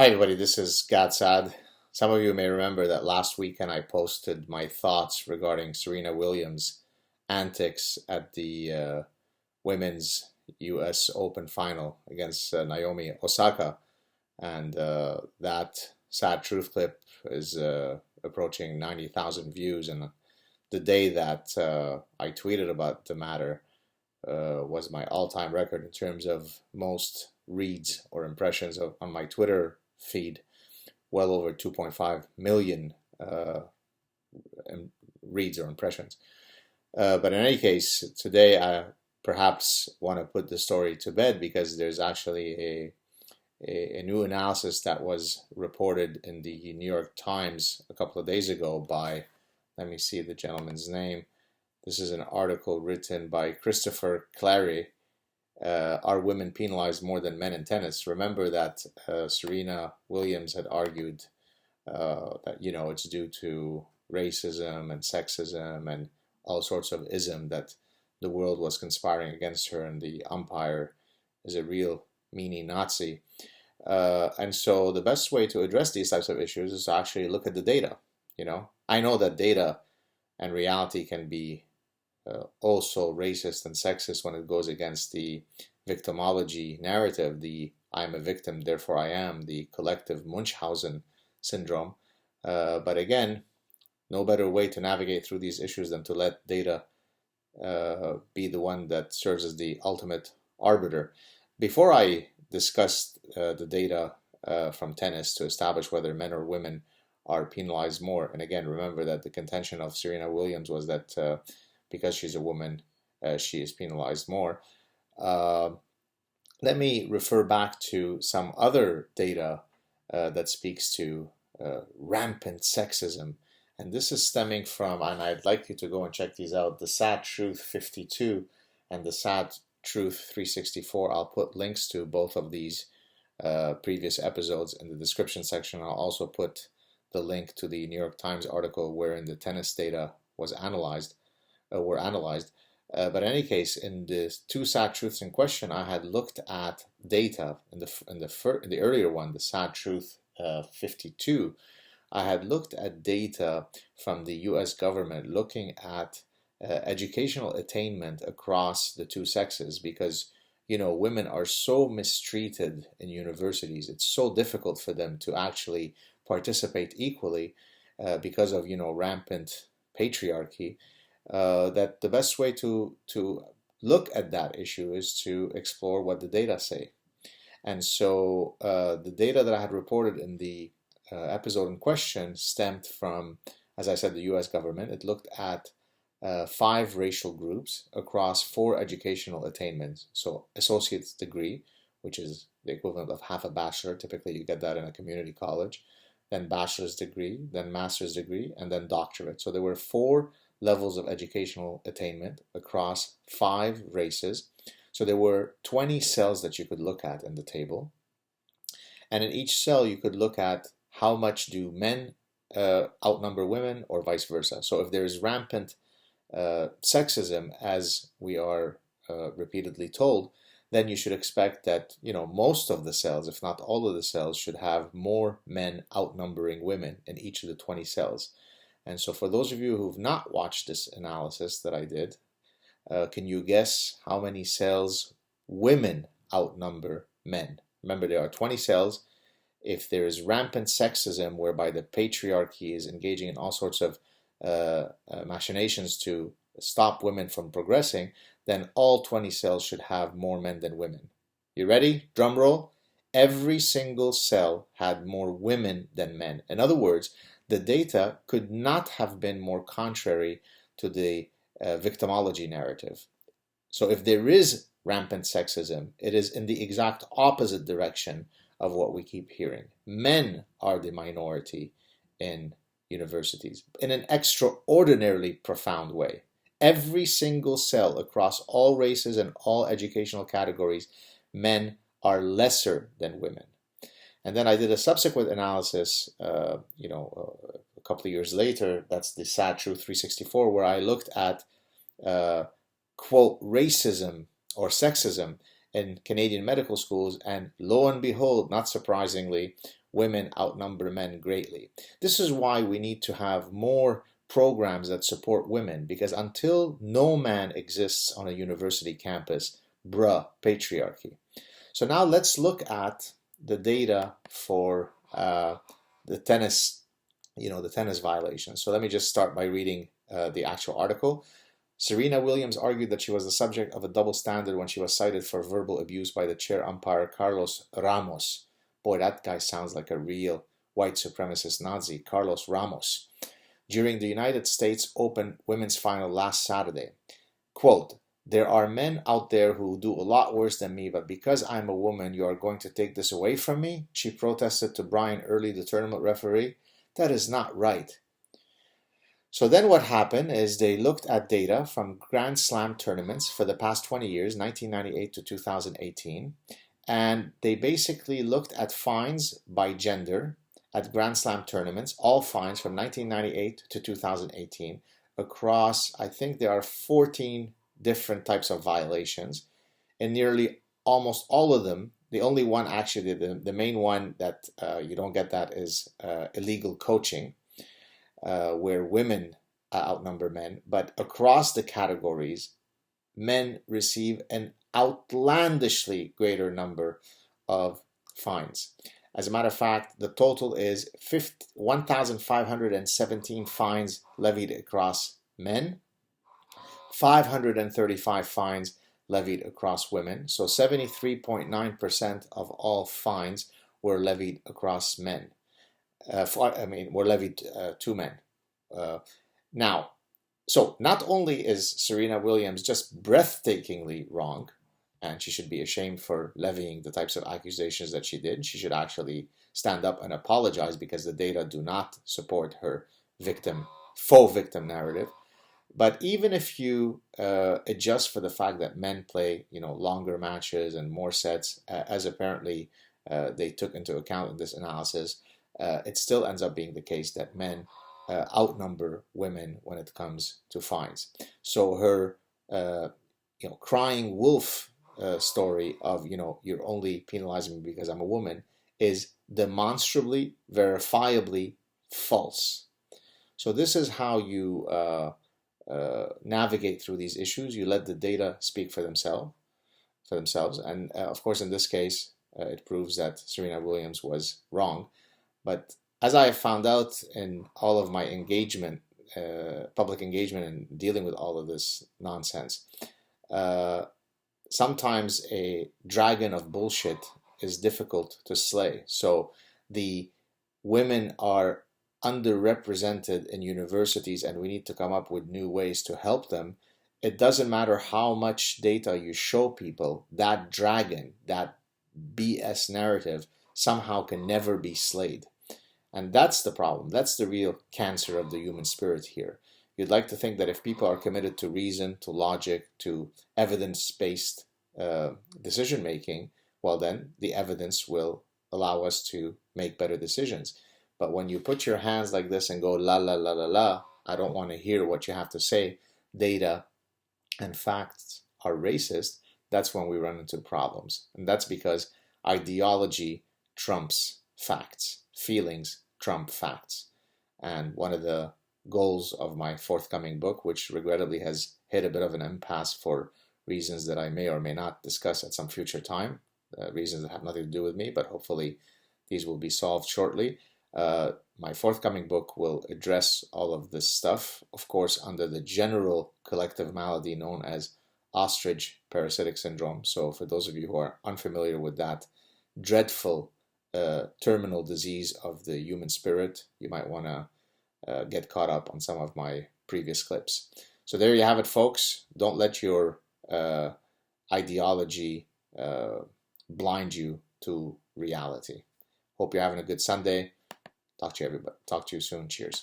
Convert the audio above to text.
Hi everybody, this is Gad Saad. Some of you may remember that last weekend I posted my thoughts regarding Serena Williams' antics at the women's US Open final against Naomi Osaka. And that sad truth clip is approaching 90,000 views. And the day that I tweeted about the matter was my all-time record in terms of most reads or impressions on my Twitter feed, well over 2.5 million reads or impressions. But in any case, today I perhaps want to put the story to bed because there's actually a new analysis that was reported in the New York Times a couple of days ago by, let me see the gentleman's name. This is an article written by Christopher Clarey. Are women penalized more than men in tennis? Remember that Serena Williams had argued that it's due to racism and sexism and all sorts of ism that the world was conspiring against her, and the umpire is a real meanie Nazi. And so the best way to address these types of issues is to actually look at the data. I know that data and reality can be also racist and sexist when it goes against the victimology narrative, the I'm a victim, therefore I am, the collective Munchausen syndrome. But again, no better way to navigate through these issues than to let data be the one that serves as the ultimate arbiter. Before I discuss the data from tennis to establish whether men or women are penalized more, and again, remember that the contention of Serena Williams was that because she's a woman, she is penalized more. Let me refer back to some other data that speaks to rampant sexism. And this is stemming from, and I'd like you to go and check these out, the Sad Truth 52 and the Sad Truth 364. I'll put links to both of these previous episodes in the description section. I'll also put the link to the New York Times article wherein the tennis data was analyzed. But in any case, in the two sad truths in question, I had looked at data in the earlier one, the Sad Truth 52. I had looked at data from the U.S. government looking at educational attainment across the two sexes because women are so mistreated in universities. It's so difficult for them to actually participate equally because of rampant patriarchy. That the best way to look at that issue is to explore what the data say. And so the data that I had reported in the episode in question stemmed from, as I said, the US government. It looked at 5 racial groups across 4 educational attainments. So associate's degree, which is the equivalent of half a bachelor. Typically you get that in a community college. Then bachelor's degree, then master's degree, and then doctorate. So there were 4 levels of educational attainment across 5 races. So there were 20 cells that you could look at in the table. And in each cell you could look at how much do men outnumber women or vice versa. So if there is rampant sexism, as we are repeatedly told, then you should expect that most of the cells, if not all of the cells, should have more men outnumbering women in each of the 20 cells. And so for those of you who've not watched this analysis that I did, can you guess how many cells women outnumber men? Remember, there are 20 cells. If there is rampant sexism whereby the patriarchy is engaging in all sorts of machinations to stop women from progressing, then all 20 cells should have more men than women. You ready? Drum roll. Every single cell had more women than men. In other words, the data could not have been more contrary to the victimology narrative. So if there is rampant sexism, it is in the exact opposite direction of what we keep hearing. Men are the minority in universities in an extraordinarily profound way. Every single cell across all races and all educational categories, men are lesser than women. And then I did a subsequent analysis, a couple of years later, that's the Sad Truth 364, where I looked at, quote, racism or sexism in Canadian medical schools, and lo and behold, not surprisingly, women outnumber men greatly. This is why we need to have more programs that support women, because until no man exists on a university campus, patriarchy. So now let's look at the data for the tennis, the tennis violations. So let me just start by reading the actual article. Serena Williams argued that she was the subject of a double standard when she was cited for verbal abuse by the chair umpire Carlos Ramos. Boy, that guy sounds like a real white supremacist Nazi, Carlos Ramos, during the United States Open women's final last Saturday. Quote, "There are men out there who do a lot worse than me, but because I'm a woman, you are going to take this away from me?" she protested to Brian Early, the tournament referee. That is not right. So then what happened is they looked at data from Grand Slam tournaments for the past 20 years, 1998 to 2018, and they basically looked at fines by gender at Grand Slam tournaments, all fines from 1998 to 2018, across, I think there are 14 different types of violations. In nearly almost all of them, the only one actually, the main one that you don't get that is illegal coaching, where women outnumber men. But across the categories, men receive an outlandishly greater number of fines. As a matter of fact, the total is 1,517 fines levied across men, 535 fines levied across women. So 73.9% of all fines were levied across men. Were levied to men. Now, so not only is Serena Williams just breathtakingly wrong, and she should be ashamed for levying the types of accusations that she did, she should actually stand up and apologize, because the data do not support her faux victim narrative. But even if you adjust for the fact that men play, longer matches and more sets, as apparently they took into account in this analysis, it still ends up being the case that men outnumber women when it comes to fines. So her, crying wolf story of, you're only penalizing me because I'm a woman, is demonstrably, verifiably false. So this is how you navigate through these issues. You let the data speak for themselves, and of course, in this case, it proves that Serena Williams was wrong. But as I have found out in all of my engagement, public engagement, and dealing with all of this nonsense, sometimes a dragon of bullshit is difficult to slay. So the women are underrepresented in universities, and we need to come up with new ways to help them. It doesn't matter how much data you show people, that dragon, that BS narrative somehow can never be slayed. And that's the problem. That's the real cancer of the human spirit here. You'd like to think that if people are committed to reason, to logic, to evidence-based decision making, well then the evidence will allow us to make better decisions. But when you put your hands like this and go la la la la la, I don't want to hear what you have to say, data and facts are racist, that's when we run into problems. And that's because ideology trumps facts. Feelings trump facts. And one of the goals of my forthcoming book, which regrettably has hit a bit of an impasse for reasons that I may or may not discuss at some future time, reasons that have nothing to do with me, but hopefully these will be solved shortly. My forthcoming book will address all of this stuff, of course, under the general collective malady known as ostrich parasitic syndrome. So for those of you who are unfamiliar with that dreadful terminal disease of the human spirit, you might want to get caught up on some of my previous clips. So there you have it, folks. Don't let your ideology blind you to reality. Hope you're having a good Sunday. Talk to you soon. Cheers.